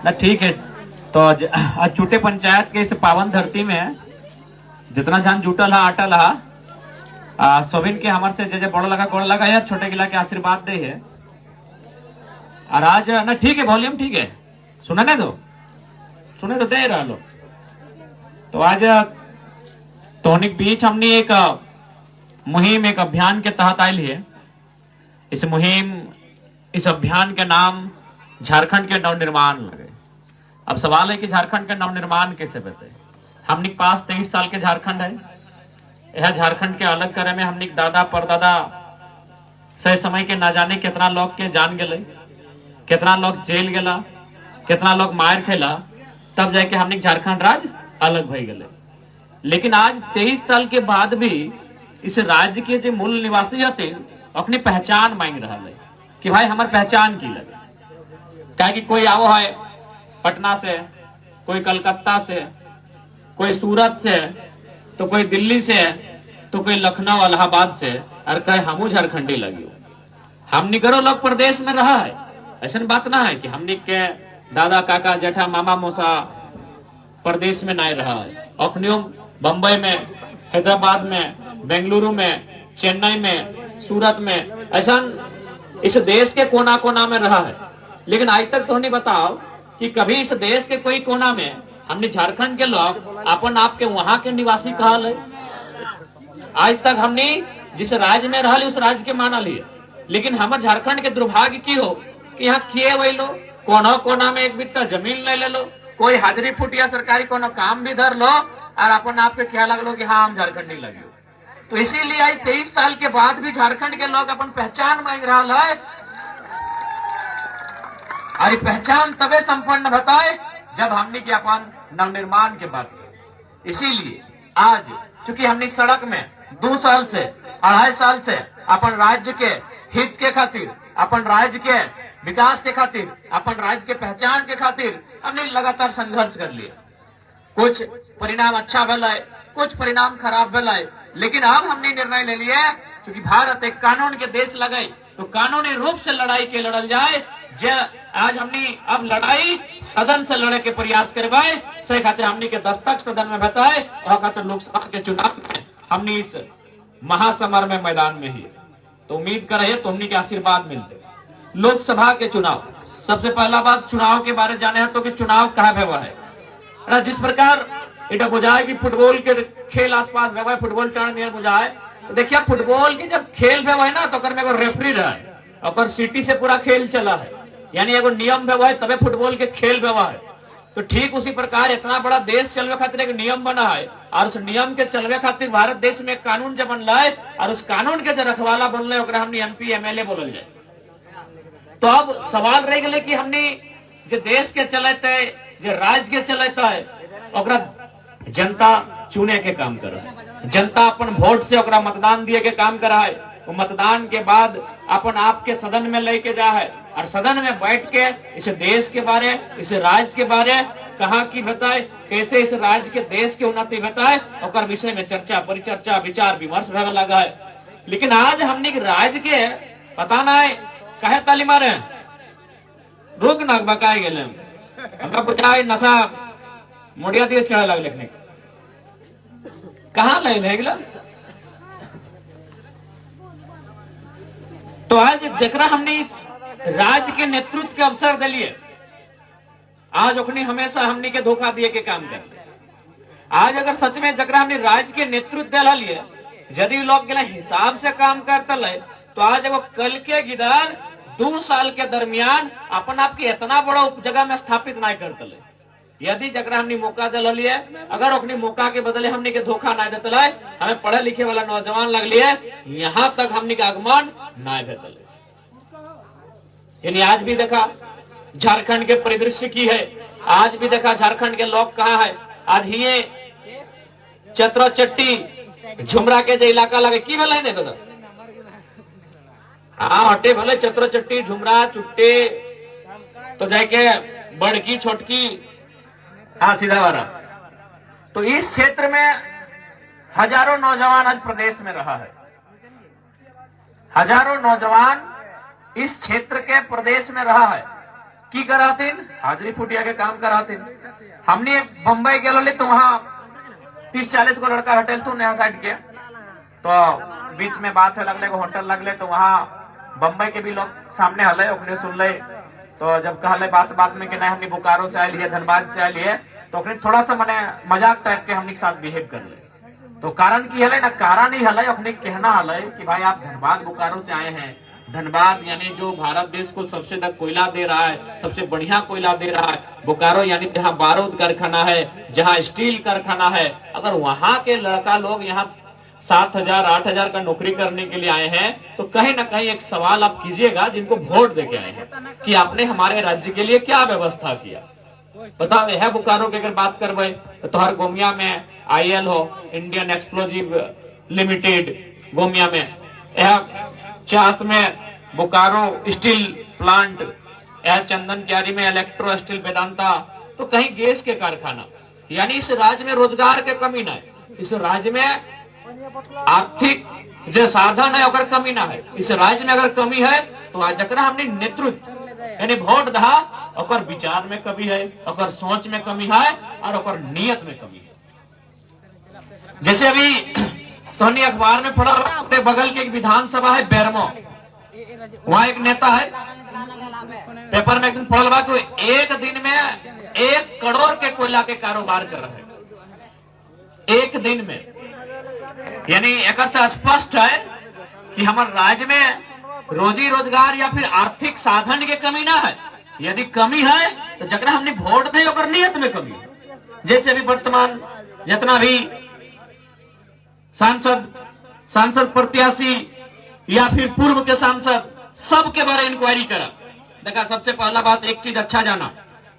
ना ठीक है। तो आज छूटे पंचायत के इस पावन धरती में जितना जान जुटल है अटल है सोबिन के हमारे से जे गोड़ लगा यार, छोटे गिला के आशीर्वाद दे है। और आज ना ठीक है, वॉल्यूम ठीक है, सुनने तो दे रहा लो। तो आज तोहनी के बीच हमने एक मुहिम, एक अभियान के तहत आयल है। इस अभियान के नाम झारखंड के नवनिर्माण लगे। अब सवाल है कि झारखंड के नवनिर्माण कैसे बते। हमने पास 23 साल के झारखंड है। यह झारखंड के अलग करे में हमने दादा परदादा सही समय के ना जाने कितना लोग के जान गए, कितना लोग जेल गला, कितना लोग मार खेला, तब जाके हमने झारखंड राज्य अलग भई गए। लेकिन आज 23 साल के बाद भी इस राज्य के जो मूल निवासी होते अपनी पहचान मांग रहा है कि भाई हमारी पहचान की लगे। क्या कि कोई आवो है पटना से, कोई कलकत्ता से, कोई सूरत से, तो कोई दिल्ली से, तो कोई लखनऊ इलाहाबाद से, और कहे हमू झारखंडी लगी। हमनी करो लोग प्रदेश में रहा है, ऐसा बात ना है कि हमनी के दादा काका जेठा मामा मौसा प्रदेश में नहीं रहा है। अपनियों बंबई में, हैदराबाद में, बेंगलुरु में, चेन्नई में, सूरत में, ऐसा इस देश के कोना कोना में रहा है। लेकिन आज तक तो नहीं बताओ कि कभी इस देश के कोई कोना में हमने झारखंड के लोग अपन आप के वहां के निवासी कहा है। आज तक हमने जिस राज्य में रहा उस राज्य के माना लिए। लेकिन हमारे झारखंड के दुर्भाग्य की हो कि यहाँ किए वही लो, कोना कोना में एक बित्ता जमीन ले लो, कोई हाजिरी फुटिया सरकारी कोनो काम भी धर लो, और अपन आप के क्या लगलो कि हाँ हम झारखंडी लगे। तो इसीलिए आज 23 साल के बाद भी झारखंड के लोग अपन पहचान मांग रहा है। और पहचान तबे संपन्न बताए जब हमने के अपन नवनिर्माण के बात की। इसीलिए आज चूंकि हमने सड़क में 2 साल से 2.5 साल से अपन राज्य के हित के खातिर, अपन राज्य के विकास के खातिर, अपन राज्य के पहचान के खातिर हमने लगातार संघर्ष कर लिए। कुछ परिणाम अच्छा भला है, कुछ परिणाम खराब भला है। लेकिन अब हमने निर्णय ले लिया क्योंकि भारत एक कानून के देश लगे तो कानूनी रूप से लड़ाई के लड़ल जाए। आज हमने अब लड़ाई सदन से लड़े के प्रयास करवाए, से खातिर हमने के दस्तक सदन में बताए और खातिर लोकसभा के चुनाव में हमने इस महासमर में मैदान में ही। तो उम्मीद कर रहे तो हमने के आशीर्वाद मिलते। लोकसभा के चुनाव, सबसे पहला बात चुनाव के बारे जाने हैं तो कि चुनाव कहा हुआ है। जिस प्रकार इटा बुझाए कि फुटबॉल के खेल आसपास व्यवहार, फुटबॉल टर्न नियर बुझाए, तो देखिए फुटबॉल की जब खेल व्यवहार ना तो कर में रेफरी रहा है और सिटी से पूरा खेल चला है, यानी एगो नियम व्यवहार तबे फुटबॉल के खेल व्यवहार है। तो ठीक उसी प्रकार इतना बड़ा देश चलवे खातिर एक नियम बना है और उस नियम के चलवे खातिर भारत देश में कानून जब बनला है और उस कानून के जो रखवाला बनले ओकरा हमने एमपी एमएलए बोलल जाए। तो अब सवाल रह गए कि हमने जो देश के चलते है, जो राज्य के चलते है, ओकरा जनता चुने के काम करे। जनता अपन वोट से ओकरा मतदान दिए के काम करा है। वो मतदान के बाद अपन आपके सदन में लेके जा है और सदन में बैठ के इस देश के बारे, इस राज्य के बारे कहाँ की बताए, कैसे इस राज्य के देश के उन्नति बताए और विषय में चर्चा परिचर्चा विचार विमर्श होने लगा है। लेकिन आज हमने राज्य के पता ना है कहे ताली मारे रोग ना बकाए गए हमरा बुझाए नशा मोड़िया दिए चढ़े लग लिखने कहाँ लगे गला। तो आज जकरा हमने इस राज्य के नेतृत्व के अवसर दिलिए, आज ओखनी हमेशा हमने के धोखा दिए के काम करते। आज अगर सच में जकरा हमने राज्य के नेतृत्व दिला लिए यदि लोग गला हिसाब से काम करते ले तो आज वो कल के गिदार 2 साल के दरमियान अपन आप के इतना बड़ा जगह में स्थापित नहीं करते ले। यदि जकरा हमने मौका दिला लिए, अगर अपने मौका के बदले हमने के धोखा नहीं देते ले, हमें पढ़े लिखे वाला नौजवान लग लिए यहाँ तक हमने के आगमन नहीं देते ले। यानी आज भी देखा झारखंड के परिदृश्य की है, आज भी देखा झारखंड के लोग कहाँ है। आज ही चतरा चट्टी झुमरा के जो इलाका लगे की भले देखो तो हाँ हटे भले चतरा चट्टी झुमरा चुट्टे तो जाके बड़की छोटकी हाँ सीधा वाला। तो इस क्षेत्र में हजारों नौजवान आज प्रदेश में रहा है। हजारों नौजवान इस क्षेत्र के प्रदेश में रहा है की करातीन हाजरी फुटिया के काम करातीन। हमने बम्बई गए तो वहां 30-40 को लड़का हटेल तू नया साइड के, तो बीच में बात है लगले को होटल लगले, तो वहां बम्बई के भी लोग सामने हले अपने सुन ले। तो जब कहले बात बात में कि नहीं हमने बोकारो से आये धनबाद से आये, तो अपने थोड़ा सा मैंने मजाक टाइप के हमने साथ बिहेव कर ले। तो कारण की हले ना, कारण ही हले अपने कहना हले कि भाई आप धनबाद बोकारो से आए हैं। धनबाद यानी जो भारत देश को सबसे ज्यादा कोयला दे रहा है, सबसे बढ़िया कोयला दे रहा है। बोकारो यानी जहाँ बारूद कारखाना है, जहाँ स्टील कारखाना है। अगर वहां के लड़का लोग यहाँ 7,000-8,000 का नौकरी करने के लिए आए हैं, तो कहीं ना कहीं एक सवाल आप कीजिएगा जिनको वोट देके आए हैं कि आपने हमारे राज्य के लिए क्या व्यवस्था किया। बताओ है बोकारो की अगर बात करवे तो तोहर गोमिया में IL हो, इंडियन एक्सप्लोजिव लिमिटेड गोमिया में, यह चास में बोकारो स्टील प्लांट, यह चंदन क्यारी में इलेक्ट्रो स्टील वेदांता। तो कहीं गैस के कारखाना, यानी इस राज्य में रोजगार के कमी ना है, इस राज्य में आर्थिक जो साधन है अगर कमी ना है। इस राज्य में अगर कमी है तो आज जरा हमने नेतृत्व यानी वोट दहा और विचार में कमी है, और सोच में कमी है, और नियत में कमी है। जैसे अभी तो अखबार में पढ़ा, अपने बगल के एक विधानसभा है बेरमो, वहां एक नेता है, पेपर में एक दिन पढ़ा कि एक दिन में 1 करोड़ के कोयला के कारोबार कर रहे हैं, एक दिन में। यानी एक से स्पष्ट है कि हमारे राज्य में रोजी रोजगार या फिर आर्थिक साधन के कमी ना है। यदि कमी है तो जकरा हमने वोट दे और नियत में कमी है। जैसे अभी वर्तमान जितना भी सांसद प्रत्याशी या फिर पूर्व के सांसद, सबके बारे इंक्वायरी करा। देखा, सबसे पहला बात एक चीज अच्छा जाना,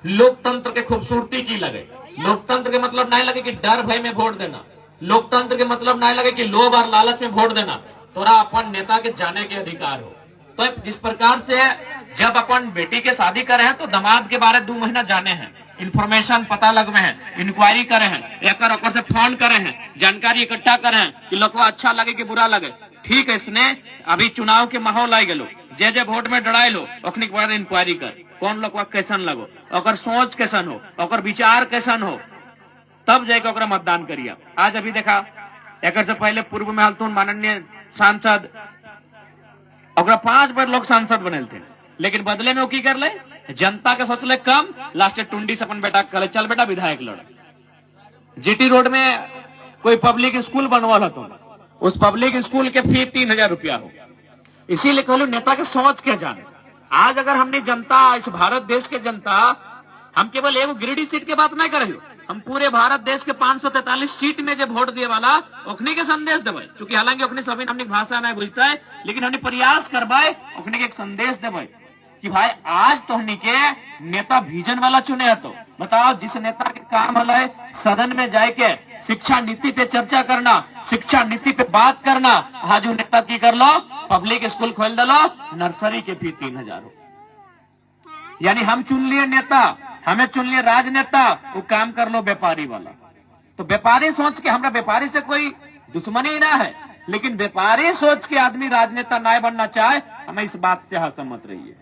लोकतंत्र के खूबसूरती की लगे। लोकतंत्र के मतलब नहीं लगे कि डर भय में वोट देना, लोकतंत्र के मतलब नहीं लगे कि लोभ और लालच में वोट देना। तोरा अपन नेता के जाने के अधिकार हो। तो इस प्रकार से जब अपन बेटी के शादी करे हैं तो दामाद के बारे 2 महीना जाने हैं, इंफॉर्मेशन पता लगवे हैं, इंक्वायरी करे हैं, एक से फोन करे हैं, जानकारी इकट्ठा करे हैं कि लोगवा अच्छा लगे कि बुरा लगे। ठीक है, इसने अभी चुनाव के माहौल आई गलो, जे वोट में डराए लो, अखनी के बाद इंक्वायरी कर कौन लोगवा कैसन लगो, और सोच कैसन हो, और विचार कैसन हो, तब जाके ओकरा मतदान करिए। आज अभी देखा, एक से पहले पूर्व में हलतून माननीय सांसद, 5 बार लोग सांसद बने थे, लेकिन बदले में वो की कर ले, जनता के सोचले कम, लास्ट टुंडी से अपन बेटा करे चल बेटा विधायक लड़। GT रोड में कोई पब्लिक स्कूल बनवा लो, तुम उस पब्लिक स्कूल के फी 3,000 रुपया हो। इसीलिए कहलो नेता के सोच के जाने। आज अगर हमने जनता, इस भारत देश के जनता, हम केवल एगो गिरिडीह सीट के बात नहीं करे, हम पूरे भारत देश के 543 सीट में जो वोट दिए वाला ओखनी के संदेश देवे। चूंकि हालांकि ओखनी सभी हमने भाषा नहीं बुझता है, लेकिन हमने प्रयास करवाए ओखनी के एक संदेश देवे कि भाई आज तो हमने के नेता विजन वाला चुने है। तो बताओ, जिस नेता के काम है सदन में जाके शिक्षा नीति पे चर्चा करना, शिक्षा नीति पे बात करना, आज नेता की कर लो पब्लिक स्कूल खोल दलो, नर्सरी के फी 3,000 हो। यानी हम चुन लिए नेता, हमें चुन लिए राजनेता, वो काम कर लो व्यापारी वाला। तो व्यापारी सोच के, हमरा व्यापारी से कोई दुश्मनी ना है, लेकिन व्यापारी सोच के आदमी राजनेता ना बनना चाहे, हमें इस बात से असहमत रहिए।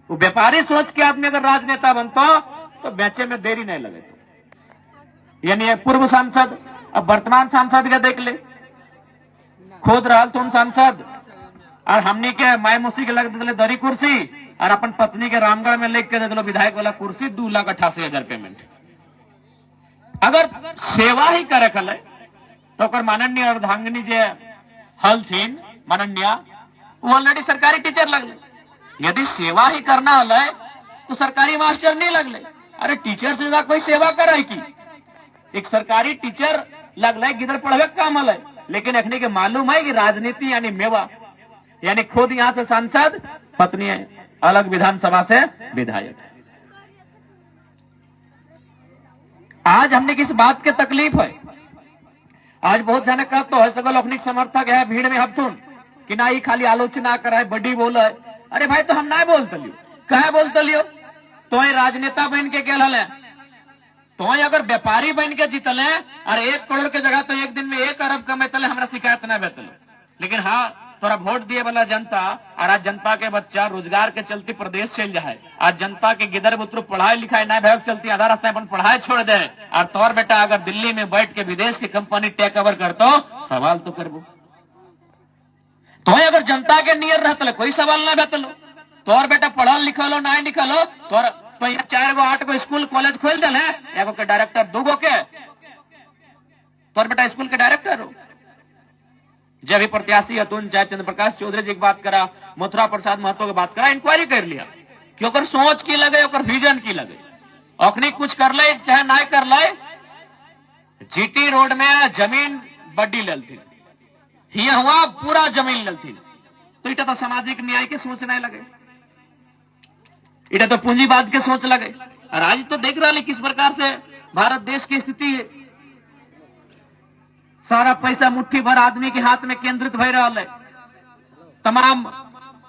वो व्यापारी सोच के आदमी अगर राजनेता बनता तो बेचे में देरी नहीं लगे। यानी पूर्व सांसद अब वर्तमान सांसद का देख ले, खुद रहा तुम सांसद, और हमनी के माय मुसी के लग दिले दरी कुर्सी, और अपन पत्नी के रामगढ़ में लेके दे दिलो विधायक वाला कुर्सी, 2,88,000 पेमेंट। अगर सेवा ही करे कल तो कर माननीय अर्धांगिनी जे हल थीन माननीय, वो ऑलरेडी सरकारी टीचर लगले। यदि सेवा ही करना हल तो सरकारी मास्टर नहीं लगले। अरे टीचर से ज्यादा कोई सेवा करे की? एक सरकारी टीचर लगले किधर पढ़वे काम हल, लेकिन अखनी के मालूम है कि राजनीति यानी मेवा। यानी खुद यहाँ से सांसद, पत्नी अलग विधानसभा से विधायक। आज हमने किस बात के तकलीफ है? आज बहुत जने कहते तो है सगल अपनी समर्थक है भीड़ में हफ्तून कि ना ही खाली आलोचना कराए, बड़ी बोले। अरे भाई, तो हम ना बोलते लियो, कहे बोलते लियो? तो राजनेता बन के गेल है, तो अगर व्यापारी बन के जीतले और 1 करोड़ के जगह तो एक दिन में 1 अरब कमेतले, हमरा शिकायत ना बेतले। लेकिन हाँ, तोरा वोट दिए वाला जनता और आज जनता के बच्चा रोजगार के चलते प्रदेश चल जाए, आज जनता के गिदर बुतरू पढ़ाई लिखाई ना भय चलती आधा रास्ता अपन पढ़ाई छोड़ दे, और तोर बेटा अगर दिल्ली में बैठ के विदेश की कंपनी टेक ओवर करतो सवाल तो करबो। तो अगर जनता के नियर रहते कोई सवाल ना रहते, तोर बेटा पढ़ल लिखल ना लिखल हो, तोर तो यहाँ 4 गो 8 गो स्कूल कॉलेज खोल दिल है, एगो के डायरेक्टर 2 गो के, तोर बेटा स्कूल के डायरेक्टर हो। जब भी प्रत्याशी अतुल चाहे चंद्र प्रकाश चौधरी जी की बात करा, मथुरा प्रसाद महतो की बात करा, इंक्वायरी कर लिया कि ओकर सोच की लगे, ओकर विजन की लगे, अखनी कुछ कर ले चाहे ना कर ले। जीटी रोड में जमीन बड्डी ललथी, हिया हुआ पूरा जमीन ललथी, तो इटा तो सामाजिक न्याय के सोच नहीं लगे, इटा तो पूंजीवाद के सोच लगे। और आज तो देख रहा है किस प्रकार से भारत देश की स्थिति है, सारा पैसा मुट्ठी भर आदमी के हाथ में केंद्रित हो रहा है, तमाम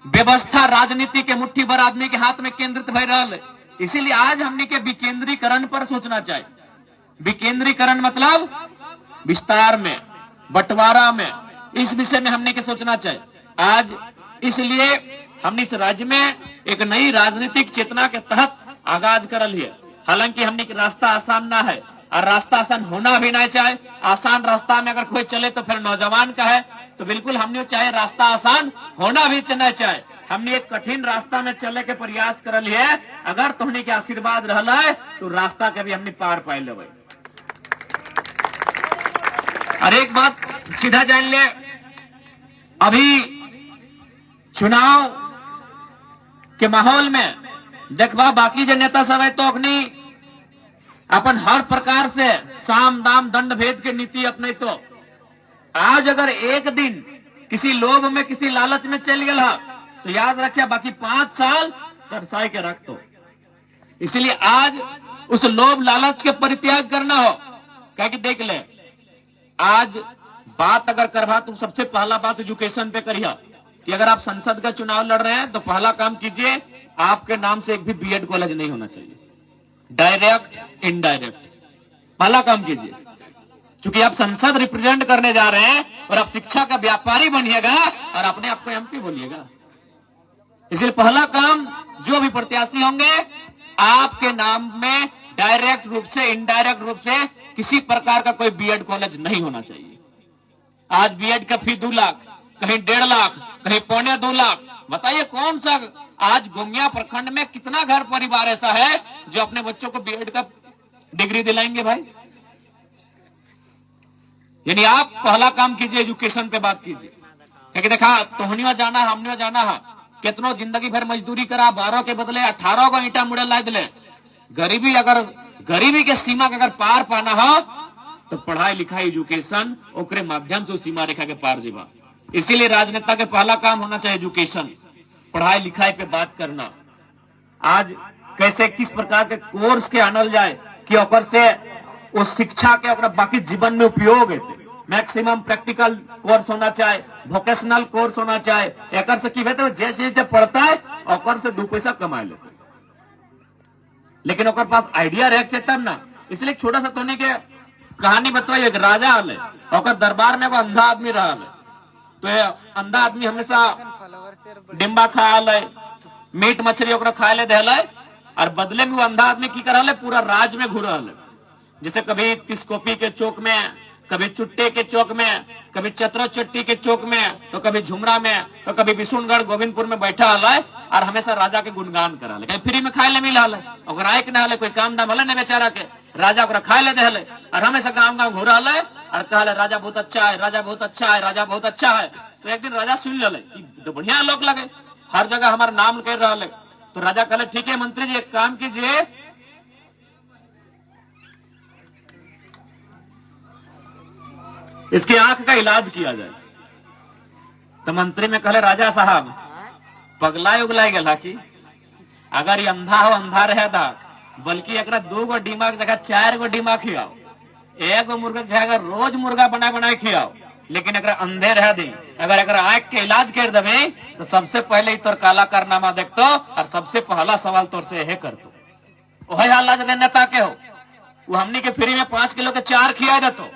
व्यवस्था राजनीति के मुट्ठी भर आदमी के हाथ में केंद्रित हो रहा है। इसीलिए आज हमने के विकेंद्रीकरण पर सोचना चाहिए। विकेंद्रीकरण मतलब विस्तार में, बंटवारा में, इस विषय में हमने के सोचना चाहिए। आज इसलिए हमने इस राज्य में एक नई राजनीतिक चेतना के तहत आगाज करल है। हालांकि हमने के रास्ता आसान ना है, और रास्ता आसान होना भी नहीं चाहे। आसान रास्ता में अगर कोई चले तो फिर नौजवान का है, तो बिल्कुल हमने चाहे रास्ता आसान होना भी नहीं चाहे, हमने एक कठिन रास्ता में चले के प्रयास करल है। अगर तुमने के आशीर्वाद रहला है तो रास्ता के भी हमने पार पाए लेवे। और एक बात सीधा जान ले, अभी चुनाव के माहौल में देखबा बाकी जो नेता सब है तो अपनी अपन हर प्रकार से साम दाम दंड भेद की नीति अपने, तो आज अगर एक दिन किसी लोभ में किसी लालच में चल गया तो याद रखिए बाकी 5 साल तरसाई के रख दो। इसलिए आज उस लोभ लालच के परित्याग करना हो, क्या कि देख ले आज बात अगर करवा तो सबसे पहला बात एजुकेशन पे करिए कि अगर आप संसद का चुनाव लड़ रहे हैं तो पहला काम कीजिए, आपके नाम से एक भी बीएड कॉलेज नहीं होना चाहिए, डायरेक्ट इनडायरेक्ट पहला काम कीजिए। क्योंकि आप संसद रिप्रेजेंट करने जा रहे हैं और आप शिक्षा का व्यापारी बनिएगा और अपने आप को एमपी बोलिएगा। इसलिए पहला काम जो भी प्रत्याशी होंगे आपके नाम में डायरेक्ट रूप से इनडायरेक्ट रूप से किसी प्रकार का कोई बीएड कॉलेज नहीं होना चाहिए। आज बीएड का फी 2 लाख, कहीं 1.5 लाख, कहीं 2.25 लाख। बताइए कौन सा आज गोमिया प्रखंड में कितना घर परिवार ऐसा है जो अपने बच्चों को बीएड का डिग्री दिलाएंगे भाई? यानी आप पहला काम कीजिए, एजुकेशन पे बात कीजिए। क्योंकि देखा तोहनियो जाना हमने जाना है, कितनों जिंदगी भर मजदूरी करा, 12 के बदले 18 को ईटा मुड़े ला दिले। गरीबी अगर गरीबी के सीमा का अगर पार पाना हो तो पढ़ाई लिखाई एजुकेशन ओकरे माध्यम से उस सीमा रेखा के पार जीवा। इसीलिए राजनेता के पहला काम होना चाहिए एजुकेशन, पढ़ाई लिखाई पे बात करना। आज कैसे किस प्रकार के कोर्स के आनल जाए कि ओकर से उस शिक्षा के ओकरा बाकी जीवन में उपयोग हेते। मैक्सिमम प्रैक्टिकल कोर्स होना चाहिए, वोकेशनल कोर्स होना चाहिए। एकर से की हेते जैसे जैसे पढ़ता है ओकर से 2 पैसा कमा लेते, लेकिन ओकर पास आइडिया रह तब ना। इसलिए छोटा सा तोने के कहानी बताइए। एक राजा आले, ओकर दरबार में वो अंधा आदमी रहा है, तो अंधा आदमी हमेशा डिम्बा खा ले, मीट मछली ओकरा खाए ले देले, और बदले में वो अंधा आदमी की कर ले पूरा राज में घूर रहा। जैसे कभी तिस्कोपी के चौक में, कभी चुट्टे के चौक में, कभी चतरा चट्टी के चौक में, तो कभी झुमरा में, तो कभी विशुनगढ़ गोविंदपुर में बैठा है और हमेशा राजा के गुणगान करा ले। कहीं फ्री में खाए ले मिला है, अगर आए के ना कोई काम दाम हले बेचारा के, राजा को खाए ले दे और हमेशा गाँव गाँव घूरा है और कहा राजा बहुत अच्छा है, राजा बहुत अच्छा है, राजा बहुत अच्छा है। तो एक दिन राजा सुन ले तो बढ़िया लोग लगे, हर जगह हमारा नाम कह रहा है। तो राजा कहले ठीक है मंत्री जी एक काम कीजिए, इसकी आंख का इलाज किया जाए। तो मंत्री में कहले राजा साहब पगलाय उगलाय गला की अगर ये अंधा हो अंधा रहे था, बल्कि एक 2 गो दिमाग जगह 4 गो दिमाग खियाओ, 1 गो मुर्गा जगह रोज मुर्गा बना बना खियाओ, लेकिन अगर अंधे रह दी, अगर आंख के इलाज कर देवे तो सबसे पहले तोर काला कारनामा देखतो और सबसे पहला सवाल तोर से यह करतो। वही हालात नेता के हो, वो हमनी के फ्री में 5 किलो के 4 खिया देतो।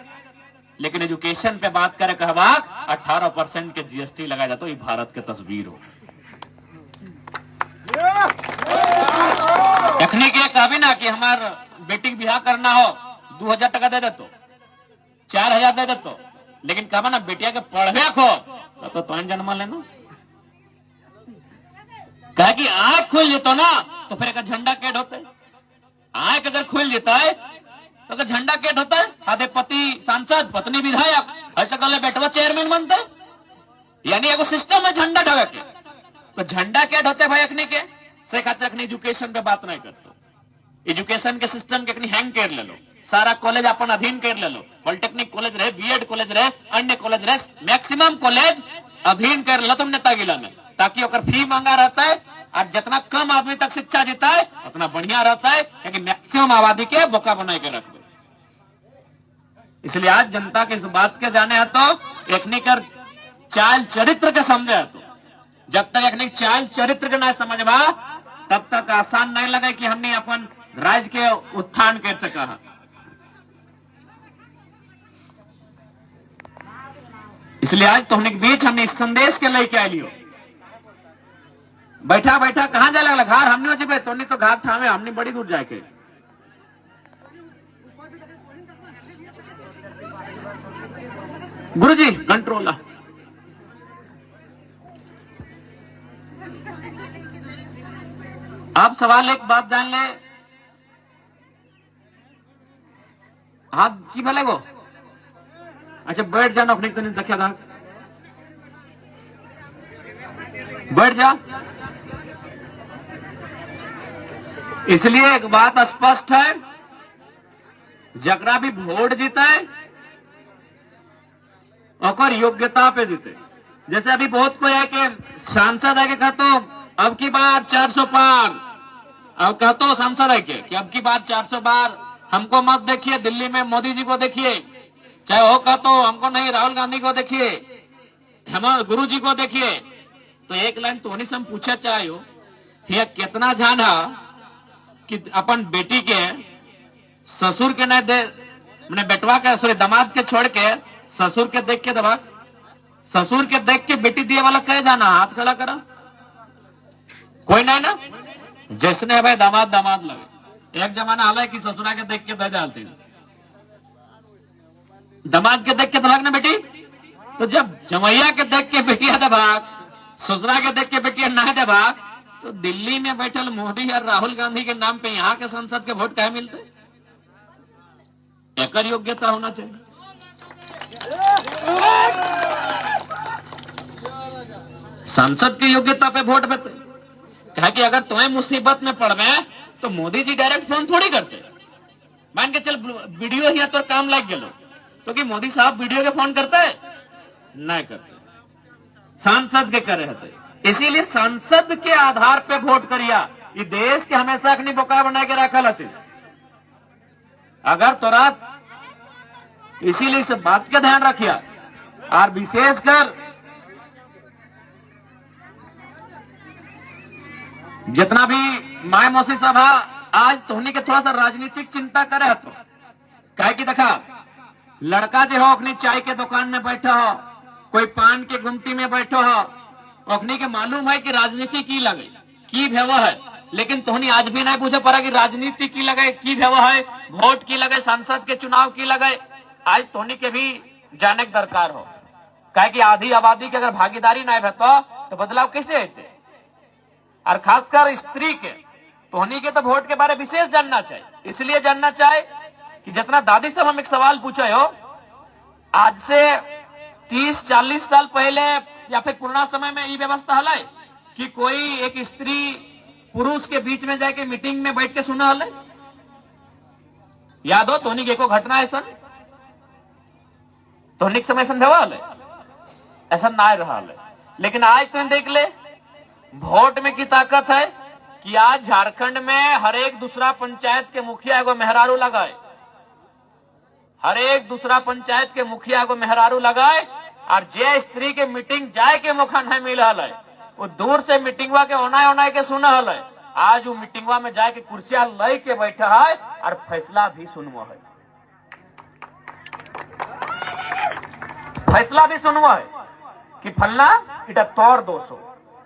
लेकिन एजुकेशन पे बात करे कहवाक 18% के जीएसटी लगा जाता, ये भारत के तस्वीर हो। एखनी के कहबी ना कि हमार बेटी के बिहार करना हो 2000 टका दे देतो, 4000 दे देतो, लेकिन कहबा ना बेटिया के पढ़वे खो तो तुम जन्म लेना। कहे कि आंख खुल जेतो ना तो फिर एक झंडा केट होते, आंख अगर खुल जेता है तो अगर झंडा केट होता है, आधे पति सांसद पत्नी विधायक, ऐसा कर ले बेटवा चेयरमैन बनते, यानी एगो सिस्टम है झंडा ढगा के। तो झंडा केट होते भाई अखनी के से खातिर अखनी एजुकेशन पे बात नहीं करते। एजुकेशन के सिस्टम के अखनी हैंग कर ले लो, सारा कॉलेज अपन अधीन कर ले लो, पॉलिटेक्निक कॉलेज रहे, बीएड कॉलेज रहे, अन्य कॉलेज रहे, मैक्सिमम कॉलेज अधीन कर लो तुम नेतागिला में, ताकि ओकर फी महंगा रहता है और जितना कम आदमी तक शिक्षा देता है उतना बढ़िया रहता है, क्योंकि मैक्सिमम आबादी के बोका बना के रख दो। इसलिए आज जनता के इस बात के जाने है तो एकनी कर चाल चरित्र के समझे है, तो जब तक एकनी चाल चरित्र के ना समझवा तब तक आसान नहीं लगे कि हमने अपन राज्य के उत्थान कर सका। इसलिए आज तो हमने बीच हमने इस संदेश के लेके आई लियो, बैठा बैठा कहां जाए लगला घर हमने जब तो नहीं तो घाट ठावे हमने बड़ी दूर जाके। गुरुजी कंट्रोल आप सवाल एक बात जान ले, हाथ की भले वो अच्छा बैठ जाना अपने तो नहीं देखा था, बैठ जा। इसलिए एक बात स्पष्ट है, जकरा भी वोट जीता है और योग्यता पे जीते। जैसे अभी बहुत कोई है कि सांसद है कि कहते अब की बार 400 पार, अब कहते हो सांसद है कि अब की बार 400 बार हमको मत देखिए, दिल्ली में मोदी जी को देखिए, चाहे वो कहते हो हमको नहीं राहुल गांधी को देखिए, हम गुरु जी को देखिए। तो एक लाइन तो उन्हीं से हम पूछा चाहे हो ये कितना जाना कि अपन बेटी के ससुर के नहीं दे, मैंने बेटवा के सॉरी दामाद के छोड़ के ससुर के देख के दबा, ससुर के देख के बेटी दिए वाला कहे जाना हाथ खड़ा करा, कोई नहीं ना। जैसने भाई दामाद दामाद लगे, एक जमाना हाल कि ससुरा के देख के दे डालते, दामाद के देख के दबाग ना बेटी, तो जब जमैया के देख के बेटिया दबाग, ससुरा के देख के बेटिया ना दबाग, तो दिल्ली में बैठल मोदी और राहुल गांधी के नाम पे यहाँ के संसद के वोट कहे मिलते? एक योग्यता होना चाहिए। संसद की योग्यता पे वोट देते, कहा कि अगर तुम्हें मुसीबत में पड़वे तो मोदी जी डायरेक्ट फोन थोड़ी करते, मान के चल वीडियो ही तो काम लग गए, तो कि मोदी साहब वीडियो के फोन करते नहीं करते, सांसद के करे होते। इसीलिए संसद के आधार पे वोट करिया, ये देश के हमेशा अपनी बोका बना के रखा लेते। अगर तोरा इसीलिए इस बात का ध्यान रखिया, और विशेषकर जितना भी माय मौसी सभा आज तोहनी के थोड़ा सा राजनीतिक चिंता करे तो कहे कि देखा लड़का जो हो अपनी चाय के दुकान में बैठा हो, कोई पान के गुमटी में बैठो हो, अपनी के मालूम है कि राजनीति की लगे की व्यवहार है, लेकिन तोहनी आज भी नहीं पूछे पड़ा कि राजनीति की लगे की व्यवहार है, वोट की लगे, संसद के चुनाव की लगे। आज तोहनी के भी जाने के दरकार हो, कहे कि आधी आबादी की अगर भागीदारी नहीं रहता तो बदलाव कैसे आते, और खासकर स्त्री के तोहनी के तो वोट के बारे विशेष जानना चाहिए। इसलिए जानना चाहिए कि जितना दादी से हम एक सवाल पूछे हो, आज से 30-40 साल पहले या फिर पुराना समय में ये व्यवस्था हल कि कोई एक स्त्री पुरुष के बीच में जाके मीटिंग में बैठ के सुना हल, याद हो तोहनी के को घटना ऐसा तोहनी के समय ऐसा ना रहा है। लेकिन आज तुम देख ले वोट में की ताकत है कि आज झारखंड में हर एक दूसरा पंचायत के मुखिया एगो मेहरारू लगाए, हर एक दूसरा पंचायत के मुखिया को मेहरारू लगाए, और जे स्त्री के मीटिंग जाए के मौका नहीं मिल रहा है वो दूर से मीटिंगवा के ओनाए ओनाए के सुना हल है। आज वो मीटिंगवा में जाके कुर्सियां लय के बैठा है और फैसला भी सुनवा है। फैसला भी सुनवा है कि फलना इटा तोर 200,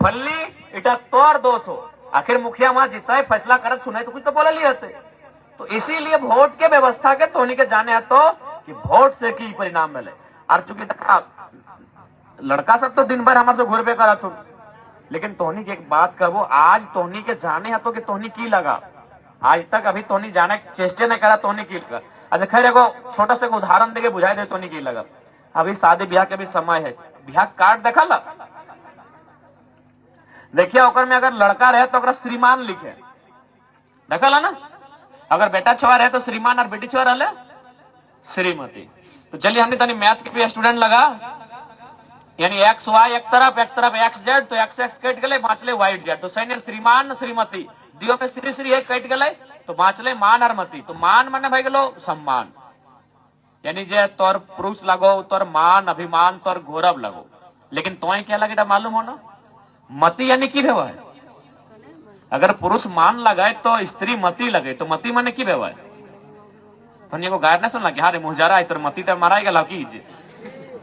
फलनी इटा तोर 200। आखिर मुखिया वहां जीता है, फैसला करत सुनाई तो कुछ तो बोला लिए थे। तो इसीलिए वोट के व्यवस्था के तोहनी के जाने है तो कि वोट से की परिणाम मिले। और चूंकि लड़का सब तो दिन भर हमारे से घूरबे करा तुम, लेकिन तोहनी की एक बात कहबो, आज तोहनी के जाने है तो कि तोहनी की लगा, आज तक अभी तोहनी जाने चेष्टे नहीं करा तोहनी की लगा। अच्छा खैर एगो छोटा सा उदाहरण देके बुझाई दे तोहनी की लगा। अभी शादी ब्याह के भी समय है, ब्याह कार्ड देखा ला, देखिए ओकर में अगर लड़का रहे तो श्रीमान लिखे, देखा ला ना। अगर बेटा छुआ रहे तो श्रीमान और बेटी छुआ रहे श्रीमती। तो चलिए हमने तनी मैथ के भी स्टूडेंट लगा, यानी एक्स वाई एक तरफ एक्स जेड, तो एक्स एक्स कट गए बाँचले वाइट जेड, तो सैन्य श्रीमान श्रीमती दियो में श्री श्री एक कट गए तो बाँचले मान और मती। तो मान माने भाई गलो सम्मान, यानी जे तोर पुरुष लगो तोर मान अभिमान तोर गौरव लगो। लेकिन तो क्या लगे मालूम हो ना, मती यानी की भेवा है। अगर पुरुष मान लगाए तो स्त्री मती लगे, तो मती माने की भेवा है। तो एगो गायर ना सुनला कि हाँ रे मुहजारा है तोर मती तो मारा गया की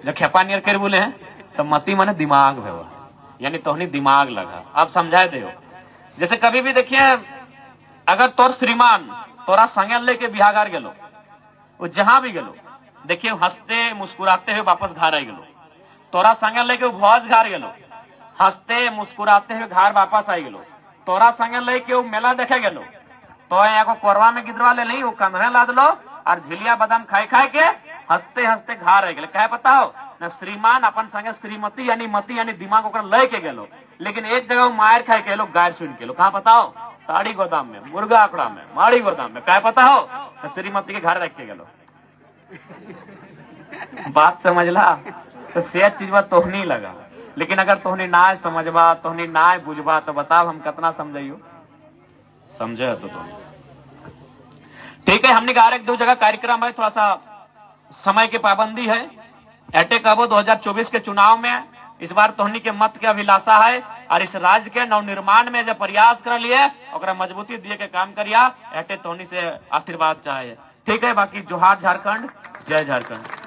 जो खेपा नियर कर बोले हैं, तो मती माने दिमाग भेवा, यानी तोहनी दिमाग लगा। आप समझाए दे। जैसे कभी भी देखिए अगर तोर श्रीमान तोरा संगे लेके बिहागार गेलो, वो जहां भी गेलो देखिए हंसते मुस्कुराते हुए वापस घर आ गेलो, तोरा संगे लेके भोज घर गेलो हंसते मुस्कुराते हुए घर वापस आ गेलो, तोरा संगे लेके मेला देखे गेलो तो एगो कोरवा में गिदरवा ले नहीं वो कंधे लाद लो और झिलिया बादाम खाए खाए के हंसते हंसते घर आ गए। क्या पता हो ना श्रीमान अपन संगे श्रीमती यानी मती यानी दिमाग ओकर ले के गेलो, लेकिन एक जगह मार खाए के लो गायर सुन के लो। कहाँ पता हो, ताड़ी गोदाम में, मुर्गा आकड़ा में, माड़ी गोदाम में। क्या पता हो तो श्रीमती के घर रख के गेलो। बात समझला। तो से चीज तोहनी लगा, लेकिन अगर तोहनी ना समझबा तोहनी ना बुझबा तो बताओ हम कितना समझियो, समझे तो तुम। ठीक है, हमने कहा एक दो जगह कार्यक्रम है, थोड़ा सा समय की पाबंदी है। एटे कबो 2024 के चुनाव में इस बार तोहनी के मत के अभिलाषा है और इस राज्य के नवनिर्माण में जब प्रयास कर लिए और मजबूती दिए के काम करिया। एटे तोहनी से आशीर्वाद चाहे। ठीक है, बाकी जोहार झारखंड, जय झारखंड।